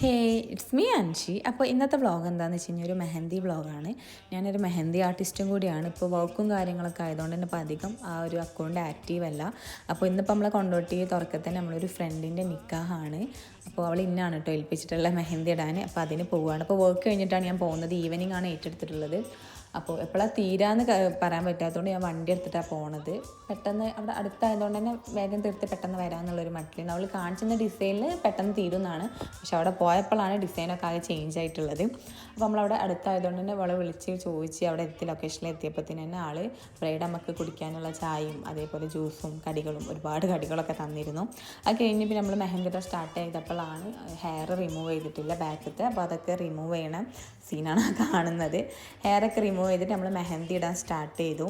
Hey it's me Anshi. അപ്പോൾ ഇന്നത്തെ vlog എന്താണെന്ന് വെച്ച് കഴിഞ്ഞാൽ ഒരു മെഹന്തി വ്ളോഗാണ്. ഞാനൊരു മെഹന്തി ആർട്ടിസ്റ്റും കൂടിയാണ്. ഇപ്പോൾ വർക്കും കാര്യങ്ങളൊക്കെ ആയതുകൊണ്ട് തന്നെ ഇപ്പോൾ അധികം ആ ഒരു അക്കൗണ്ട് ആക്റ്റീവ് അല്ല. അപ്പോൾ ഇന്നിപ്പോൾ നമ്മളെ കൊണ്ടോട്ടി തുറക്കത്തന്നെ നമ്മളൊരു ഫ്രണ്ടിൻ്റെ നിക്കാഹാണ്. അപ്പോൾ അവൾ ഇന്നാണ് കേട്ടോ ഏൽപ്പിച്ചിട്ടുള്ള മെഹന്തി ഇടാൻ. അപ്പോൾ അതിന് പോവുകയാണ്. അപ്പോൾ വർക്ക് കഴിഞ്ഞിട്ടാണ് ഞാൻ പോകുന്നത്. ഈവനിങ് ആണ് ഏറ്റെടുത്തിട്ടുള്ളത്. അപ്പോൾ എപ്പോഴാണ് തീരാന്ന് പറയാൻ പറ്റാത്തതുകൊണ്ട് ഞാൻ വണ്ടി എടുത്തിട്ടാണ് പോണത്. പെട്ടെന്ന് അവിടെ അടുത്തായതുകൊണ്ട് തന്നെ വേഗം തീർത്ത് പെട്ടെന്ന് വരാമെന്നുള്ളൊരു മട്ടിൽ അവൾ കാണിച്ചിരുന്ന ഡിസൈനിൽ പെട്ടെന്ന് തീരുന്നതാണ്. പക്ഷെ അവിടെ പോയപ്പോഴാണ് ഡിസൈനൊക്കെ ആകെ ചേഞ്ച് ആയിട്ടുള്ളത്. അപ്പോൾ നമ്മളവിടെ അടുത്തായതുകൊണ്ട് തന്നെ അവളെ വിളിച്ച് ചോദിച്ച് അവിടെ ലൊക്കേഷനിൽ എത്തിയപ്പോഴത്തേന് തന്നെ ആൾ ബ്രൈഡ് നമുക്ക് കുടിക്കാനുള്ള ചായയും അതേപോലെ ജ്യൂസും കടികളും ഒരുപാട് കടികളൊക്കെ തന്നിരുന്നു. അത് കഴിഞ്ഞ് പിന്നെ നമ്മൾ മെഹന്തി സ്റ്റാർട്ട് ചെയ്തപ്പോഴാണ് ഹെയർ റിമൂവ് ചെയ്തിട്ടില്ല ബാക്കത്തെ. അപ്പോൾ അതൊക്കെ റിമൂവ് ചെയ്യണ സീനാണ് കാണുന്നത്. ഹെയറൊക്കെ റിമൂവ് ചെയ്തിട്ട് നമ്മൾ മെഹന്തി ഇടാൻ സ്റ്റാർട്ട് ചെയ്തു.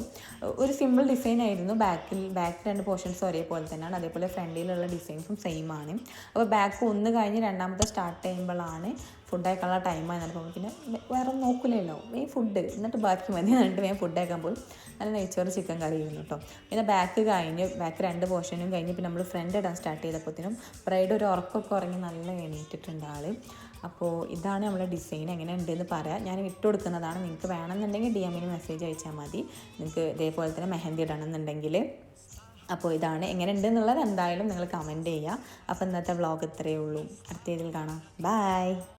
ഒരു സിമ്പിൾ ഡിസൈൻ ആയിരുന്നു. ബാക്ക് രണ്ട് പോർഷൻസ് ഒരേപോലെ തന്നെയാണ്. അതേപോലെ ഫ്രണ്ടിലുള്ള ഡിസൈൻസും സെയിം ആണ്. അപ്പോൾ ബാക്ക് ഒന്ന് കഴിഞ്ഞ് രണ്ടാമത്തെ സ്റ്റാർട്ട് ചെയ്യുമ്പോഴാണ് ഫുഡ് കഴിക്കാനുള്ള ടൈമായി നടക്കുമ്പോൾ പിന്നെ വേറെ നോക്കില്ലല്ലോ ഫുഡ് എന്നിട്ട് ബാക്കി മതി എന്നിട്ട് വേഗം ഫുഡ് കഴിക്കാൻ പോയി. നല്ല നെയ്ച്ചോറ് ചിക്കൻ കറി ആയിരുന്നു കേട്ടോ. പിന്നെ ബാക്ക് രണ്ട് പോർഷനും കഴിഞ്ഞ് പിന്നെ നമ്മൾ ഫ്രണ്ട് ഇടാൻ സ്റ്റാർട്ട് ചെയ്തപ്പോഴത്തേനും ബ്രൈഡ് ഒരു ഉറക്കമൊക്കെ ഉറങ്ങി നല്ല എണീറ്റിട്ടുണ്ട് ആൾ. അപ്പോൾ ഇതാണ് നമ്മളെ ഡിസൈൻ. എങ്ങനെ ഉണ്ടെന്ന് പറയാം. ഞാൻ ഇട്ട് കൊടുക്കുന്നതാണ്. നിങ്ങൾക്ക് വേണമെന്നുണ്ടെങ്കിൽ DM-ന് മെസ്സേജ് അയച്ചാൽ മതി. നിങ്ങൾക്ക് ഇതേപോലെ തന്നെ മെഹന്തി ഇടണമെന്നുണ്ടെങ്കിൽ. അപ്പോൾ ഇതാണ് എങ്ങനെ ഉണ്ട് എന്നുള്ളത് എന്തായാലും നിങ്ങൾ കമൻറ്റ് ചെയ്യുക. അപ്പോൾ ഇന്നത്തെ വ്ളോഗ് ഇത്രയേ ഉള്ളൂ. അടുത്ത ഇതിൽ കാണാം. ബൈ.